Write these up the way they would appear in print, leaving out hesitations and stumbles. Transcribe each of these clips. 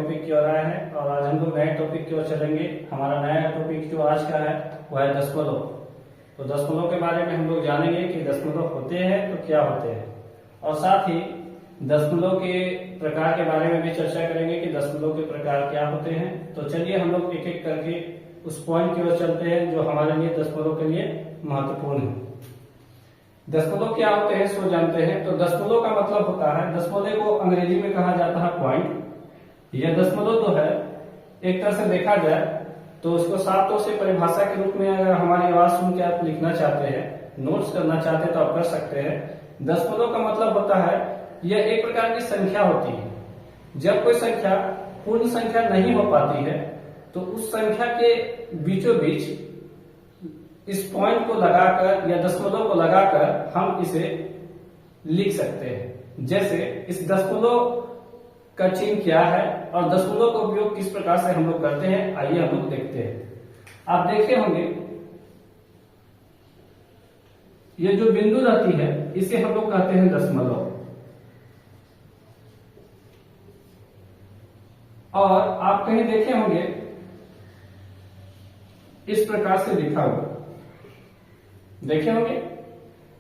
Topic की ओर आए हैं और आज हम लोग नए टॉपिक की ओर चलेंगे। हमारा नया टॉपिक जो आज का है वो है दशमलव। तो दशमलव के बारे में हम लोग जानेंगे कि दशमलव होते हैं तो क्या होते हैं, और साथ ही दशमलव के प्रकार के बारे में भी चर्चा करेंगे कि दशमलव के प्रकार क्या होते हैं। तो चलिए हम लोग एक एक करके उस पॉइंट की ओर चलते हैं जो हमारे लिए दशमलव के लिए महत्वपूर्ण है। दशमलव क्या होते हैं सो जानते हैं। तो दशमलव का मतलब होता है, दशमलव को अंग्रेजी में कहा जाता है पॉइंट। यह दशमलव जो है एक तरह से देखा जाए तो उसको साफ तौर से परिभाषा के रूप में अगर हमारी आवाज सुन के आप लिखना चाहते हैं, नोट्स करना चाहते हैं तो आप कर सकते हैं। दशमलव का मतलब होता है यह एक प्रकार की संख्या होती है। जब कोई संख्या पूर्ण संख्या नहीं हो पाती है तो उस संख्या के बीचों बीच इस पॉइंट को लगाकर या दशमलव को लगाकर हम इसे लिख सकते हैं। जैसे इस दशमलव का चिन्ह क्या है और दशमलव का उपयोग किस प्रकार से हम लोग करते हैं, आइए हम लोग देखते हैं। आप देखे होंगे ये जो बिंदु रहती है इसे हम लोग कहते हैं दशमलव, और आप कहीं देखे होंगे इस प्रकार से लिखा हुआ, देखे होंगे।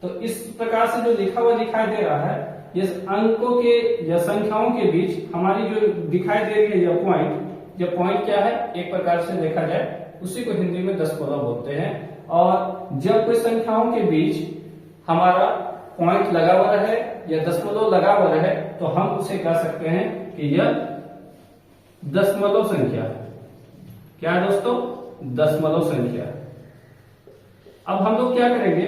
तो इस प्रकार से जो लिखा हुआ दिखाई दे रहा है, ये अंकों के या संख्याओं के बीच हमारी जो दिखाई दे रही है यह पॉइंट क्या है, एक प्रकार से देखा जाए उसी को हिंदी में दशमलव बोलते हैं। और जब कोई संख्याओं के बीच हमारा पॉइंट लगा हुआ रहे या दशमलव लगा हुआ रहे तो हम उसे कह सकते हैं कि यह दशमलव संख्या है। क्या है दोस्तों? दशमलव संख्या। अब हम लोग क्या करेंगे,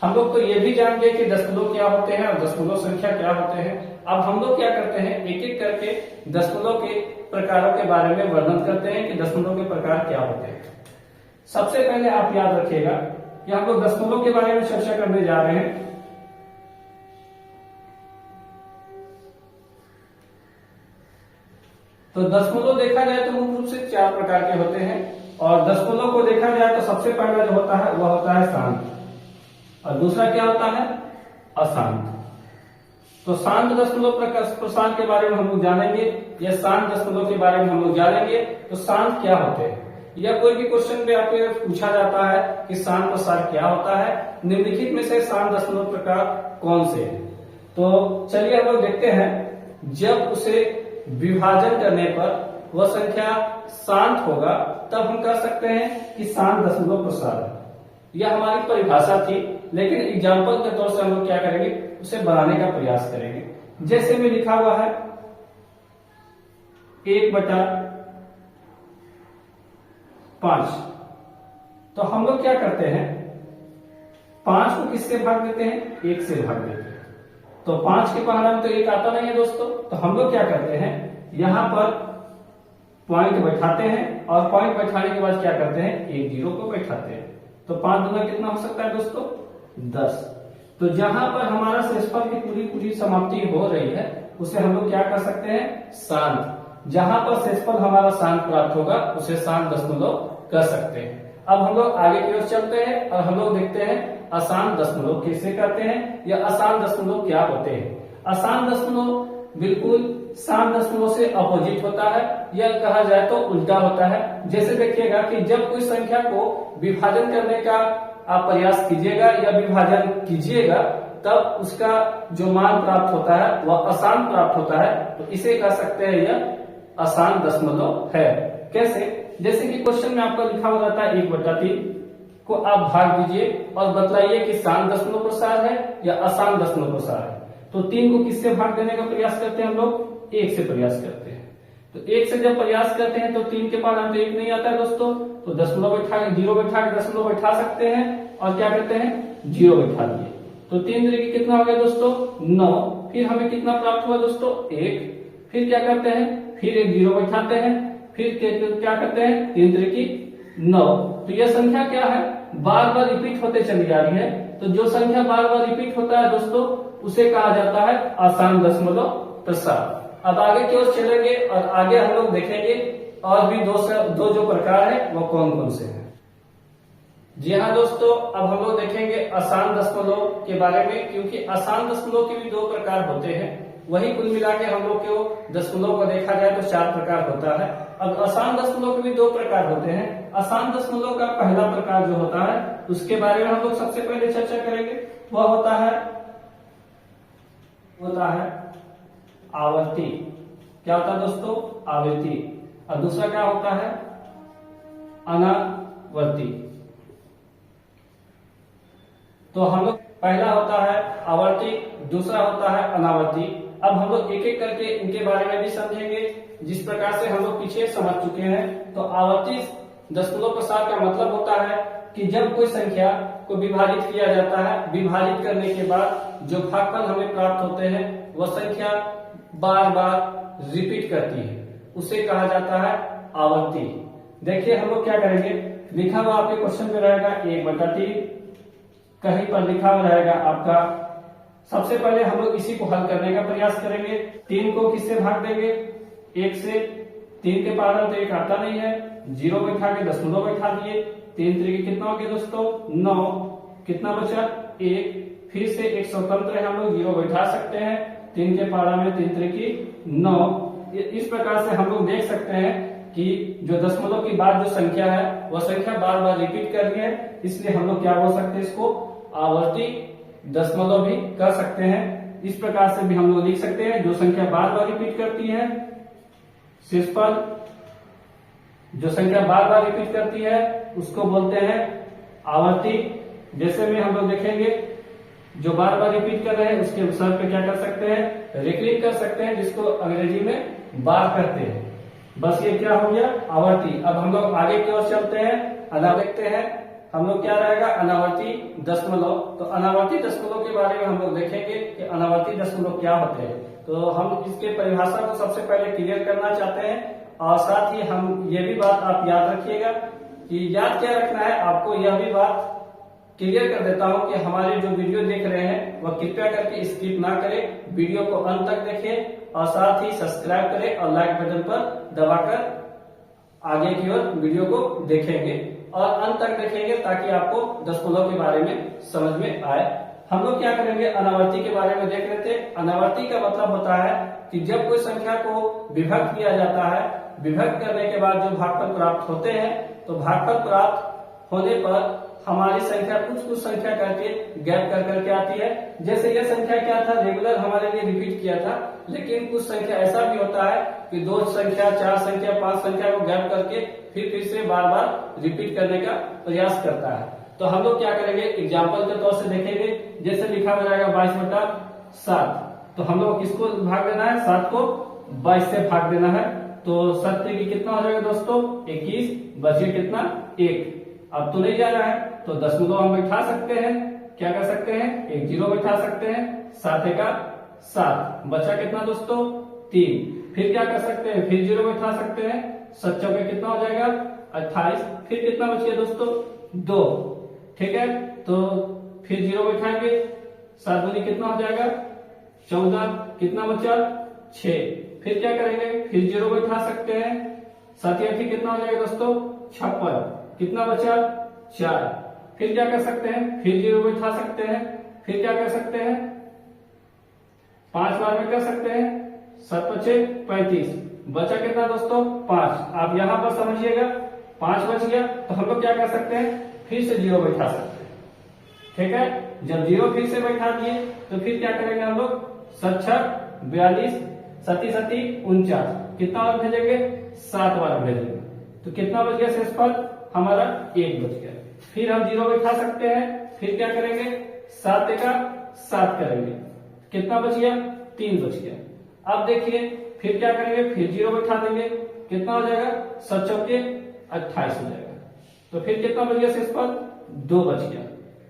हम लोग तो ये भी जान गए कि दशमलव क्या होते हैं और दशमलव संख्या क्या होते हैं। अब हम लोग क्या करते हैं, एक एक करके दशमलव के प्रकारों के बारे में वर्णन करते हैं कि दशमलव के प्रकार क्या होते हैं। सबसे पहले आप याद रखिएगा कि हम लोग दशमलव के बारे में चर्चा करने जा रहे हैं। तो दशमलव देखा जाए तो मुख्य रूप से 4 प्रकार के होते हैं, और दशमलव को देखा जाए तो सबसे पहला जो होता है वह होता है शांत, और दूसरा क्या होता है, अशांत। तो शांत दशमलव प्रकार के बारे में हम लोग जानेंगे, या शांत दशमलव के बारे में हम लोग जानेंगे। तो शांत क्या होते हैं, या कोई भी क्वेश्चन में आपसे पूछा जाता है कि शांत प्रसार क्या होता है, निम्नलिखित में से शांत दशमलव प्रकार कौन से हैं। तो चलिए हम लोग देखते हैं। जब उसे विभाजन करने पर वह संख्या शांत होगा तब हम कह सकते हैं कि शांत दशमलव प्रसार है। यह हमारी परिभाषा थी, लेकिन एग्जाम्पल के तौर से हम लोग क्या करेंगे, उसे बनाने का प्रयास करेंगे। जैसे में लिखा हुआ है 1/5, तो हम लोग क्या करते हैं, 5 को किससे भाग देते हैं, 1 से भाग देते हैं। तो 5 के पहला में तो 1 आता नहीं है दोस्तों, तो हम लोग क्या करते हैं, यहां पर पॉइंट बैठाते हैं, और पॉइंट बैठाने के बाद क्या करते हैं, एक 0 को बैठाते हैं। तो 5 दूना कितना हो सकता है दोस्तों, 10। तो जहां पर हमारा शेषफल की पूरी समाप्ति हो रही है उसे हम लोग क्या कर सकते हैं, शांत। जहां पर शेषफल हमारा शांत प्राप्त होगा उसे शांत दशमलव कर सकते हैं। अब हम लोग आगे की ओर चलते हैं और हम लोग देखते हैं अशांत दशमलव किसे कहते हैं, या अशांत दशमलव क्या होते हैं। अशांत दशमलव बिल्कुल शांत दशमलव से अपोजिट होता है, यह कहा जाए तो उल्टा होता है। जैसे देखिएगा कि जब कोई संख्या को विभाजन करने का आप प्रयास कीजिएगा या विभाजन कीजिएगा तब उसका जो मान प्राप्त होता है वह अशांत प्राप्त होता है, तो इसे कह सकते हैं यह अशांत दशमलव है। कैसे? जैसे कि क्वेश्चन में आपका लिखा हुआ रहता है 1/3 को आप भाग दीजिए और बतलाइए कि शांत दशमलव प्रसार है या अशांत दशमलव प्रसार है। तो 3 को किससे भाग देने का प्रयास करते हैं हम लोग, 1 से प्रयास करते हैं। तो 1 से जब प्रयास करते हैं तो 3 के बाद हम तो 1 नहीं आता है दोस्तों, तो दशमलव बैठा के 0 बैठा के दशमलव बैठा सकते हैं, और क्या करते हैं, 0 बैठा दिए। तो 3 तरीके कितना हो गया दोस्तों, 9। फिर हमें कितना प्राप्त हुआ दोस्तों, 1। फिर क्या करते हैं, फिर एक 0 बैठाते हैं, फिर क्या करते हैं, 3 तरीके 9। तो यह संख्या क्या है, बार बार रिपीट होते चली जा रही है। तो जो संख्या बार बार रिपीट होता है दोस्तों उसे कहा जाता है अशांत दशमलव प्रसार। अब आगे की ओर चलेंगे और आगे हम लोग देखेंगे और भी दो जो प्रकार है वो कौन कौन से हैं। जी हाँ दोस्तों, अब हम लोग देखेंगे अशांत दशमलव के बारे में, क्योंकि अशांत दशमलव के भी 2 प्रकार होते हैं। वही कुल मिला के हम लोग को दशमलव को देखा जाए तो 4 प्रकार होता है। अब आसान दशमलव के भी 2 प्रकार होते हैं। आसान दशमलव का पहला प्रकार जो होता है उसके बारे में हम लोग सबसे पहले चर्चा करेंगे, वह होता है आवर्ती। क्या होता है दोस्तों? आवर्ती। और दूसरा क्या होता है? अनावर्ती। तो हम लोग पहला होता है आवर्ती, दूसरा होता है अनावर्ती। अब हम लोग एक एक करके इनके बारे में भी समझेंगे, जिस प्रकार से हम लोग पीछे समझ चुके हैं। तो आवर्ती दशमलव प्रसार का मतलब होता है कि जब कोई संख्या को विभाजित किया जाता है, विभाजित करने के बाद जो भागफल हमें प्राप्त होते हैं वह संख्या बार बार रिपीट करती है, उसे कहा जाता है आवर्ती। देखिए हम लोग क्या करेंगे, लिखा हुआ आपके क्वेश्चन में रहेगा 1/3, कहीं पर लिखा हुआ रहेगा आपका। सबसे पहले हम लोग इसी को हल करने का प्रयास करेंगे। 3 को किससे भाग देंगे? 1 से। 3 के पावर तो 1 आता नहीं है, 0 बैठा के दशमलव बैठा दिए। 3 3 कितना हो गया दोस्तों? 9। कितना बचा? 1। फिर से एक स्वतंत्र है, हम लोग 0 बैठा सकते हैं। 3 के पावर में 3 3 9। इस प्रकार से हम लोग देख सकते हैं कि जो दशमलव की बाद जो संख्या है वह संख्या बार बार रिपीट कर रही है, इसलिए हम लोग क्या बोल सकते हैं? इसको आवर्ती दशमलव भी कर सकते हैं। इस प्रकार से भी हम लोग लिख सकते हैं, जो संख्या बार बार रिपीट करती है, शेषफल जो संख्या बार बार रिपीट करती है उसको बोलते हैं आवर्ती। जैसे में हम लोग देखेंगे जो बार बार रिपीट कर रहे हैं उसके सर पे क्या कर सकते हैं? रिकरिंग कर सकते हैं, जिसको अंग्रेजी में बार करते हैं। बस ये क्या हो गया? आवर्ती। अब हम लोग आगे की ओर चलते हैं, देखते हैं हम लोग क्या रहेगा? अनावर्ती दशमलव। तो अनावर्ती दशमलव के बारे में हम लोग देखेंगे कि अनावर्ती दशमलव क्या होते हैं। तो हम इसके परिभाषा को सबसे पहले क्लियर करना चाहते हैं, और साथ ही हम ये भी बात आप याद रखिएगा कि याद क्या रखना है आपको, यह भी बात क्लियर कर देता हूं कि हमारे जो वीडियो देख रहे हैं वह कृपया करके स्किप ना करें, वीडियो को अंत तक देखें और साथ ही सब्सक्राइब करें और लाइक बटन पर दबाकर आगे की ओर वीडियो को देखेंगे और अंत तक देखेंगे, ताकि आपको दशमलव के बारे में समझ में आए। हम लोग क्या करेंगे? अनावर्ती के बारे में देख रहे थे। अनावर्ती का मतलब होता है कि जब कोई संख्या को विभक्त किया जाता है, विभक्त करने के बाद जो भागफल प्राप्त होते हैं, तो भागफल प्राप्त होने पर हमारी संख्या कुछ संख्या करके गैप कर करके आती है। जैसे यह संख्या क्या था? रेगुलर हमारे लिए रिपीट किया था, लेकिन कुछ संख्या ऐसा भी होता है कि 2 संख्या, 4 संख्या, 5 संख्या को गैप करके फिर से बार बार रिपीट करने का प्रयास करता है। तो हम लोग क्या करेंगे? एग्जाम्पल के तौर से देखेंगे। जैसे लिखा हुआ रहेगा 22/7, तो हम लोग किसको भाग देना है? 7 को 22 से भाग देना है। तो 7 की कितना हो जाएगा दोस्तों? 21। बचे कितना? 1। अब तो नहीं जा रहा है तो दशमलव हम बैठा सकते हैं। क्या कर सकते हैं? एक 0 बैठा सकते हैं। 7 का 7। बचा कितना दोस्तों? 3। फिर क्या कर सकते हैं? फिर 0 बैठा सकते हैं। 7 चौके कितना हो जाएगा? 28। फिर कितना बच गया दोस्तों? 2। ठीक है, तो फिर 0 बैठाएंगे। 7 दूनी कितना हो जाएगा? 14। कितना बचा? 6। फिर क्या करेंगे? फिर 0 बैठा सकते हैं। 7 8 कितना हो जाएगा दोस्तों? 56। कितना बचा? 4। फिर क्या कर सकते हैं? फिर 0 बैठा सकते हैं। फिर क्या कर सकते हैं? 5 बार में कर सकते हैं। 7 बचे 35। बचा कितना दोस्तों? 5। आप यहां पर समझिएगा, 5 बच गया तो हम लोग क्या कर सकते हैं? फिर से 0 बैठा सकते हैं। ठीक है, जब 0 फिर से बैठा दिए तो फिर क्या करेंगे हम लोग? 7 6 42, 7 7 49। कितना और भेजेंगे? 7 बार भेजेंगे। तो कितना बच गया? शेषफल हमारा 1 बच गया। फिर हम 0 बैठा सकते हैं। फिर क्या करेंगे? 7 का 7 करेंगे। कितना बच गया? 3 बच गया। अब देखिए फिर क्या करेंगे? फिर 0 बैठा देंगे। कितना हो जाएगा? 7 चौके 28 हो जाएगा। तो फिर कितना बच गया? शेषफल 2 बच गया।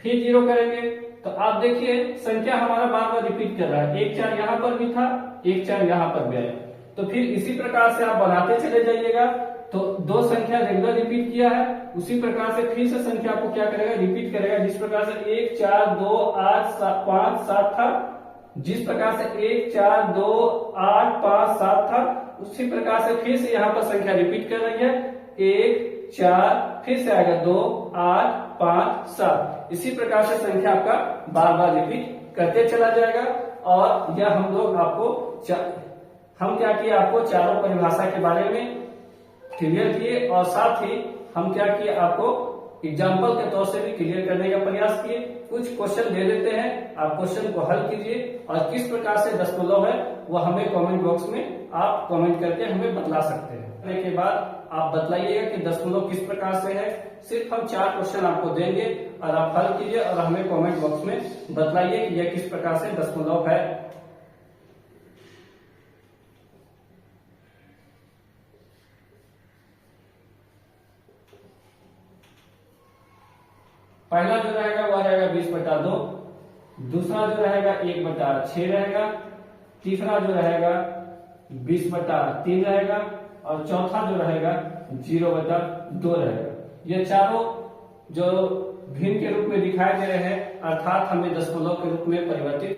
फिर 0 करेंगे तो आप देखिए संख्या हमारा बार बार रिपीट कर रहा है। 1 4 यहाँ पर भी था, 1 4 यहाँ पर भी आया। तो फिर इसी प्रकार से आप बनाते चले जाइएगा। तो 2 संख्या रेगुलर रिपीट किया है, उसी प्रकार से फिर से संख्या को क्या करेगा? रिपीट करेगा। जिस प्रकार से 1 4 2 8 5 7 था, जिस प्रकार से 1 4 2 8 5 7 था, उसी प्रकार से फिर से यहाँ पर संख्या रिपीट कर रही है। 1 4 फिर से आएगा 2 8 5 7। इसी प्रकार से संख्या आपका बार बार रिपीट करते चला जाएगा। और यह हम लोग आपको हम क्या किए, आपको चारों परिभाषा के बारे में क्लियर किए और साथ ही हम क्या किए, आपको एग्जाम्पल के तौर से भी क्लियर करने का प्रयास किए। कुछ क्वेश्चन दे देते हैं, आप क्वेश्चन को हल कीजिए और किस प्रकार से दशमलव है वह हमें कमेंट बॉक्स में आप कमेंट करके हमें बतला सकते हैं। करने के बाद आप बतलाइएगा कि दशमलव किस प्रकार से है। सिर्फ हम 4 क्वेश्चन आपको देंगे और आप हल कीजिए और हमें कमेंट बॉक्स में बतलाइए कि यह किस प्रकार से दशमलव है। पहला जो रहेगा वह रहेगा 20/2, दूसरा जो रहेगा 1/6 रहेगा, तीसरा जो रहेगा 20/3 रहेगा और चौथा जो रहेगा 0/2 रहेगा। ये चारों जो भिन्न के रूप में दिखाई दे रहे हैं, अर्थात हमें दशमलव के रूप में परिवर्तित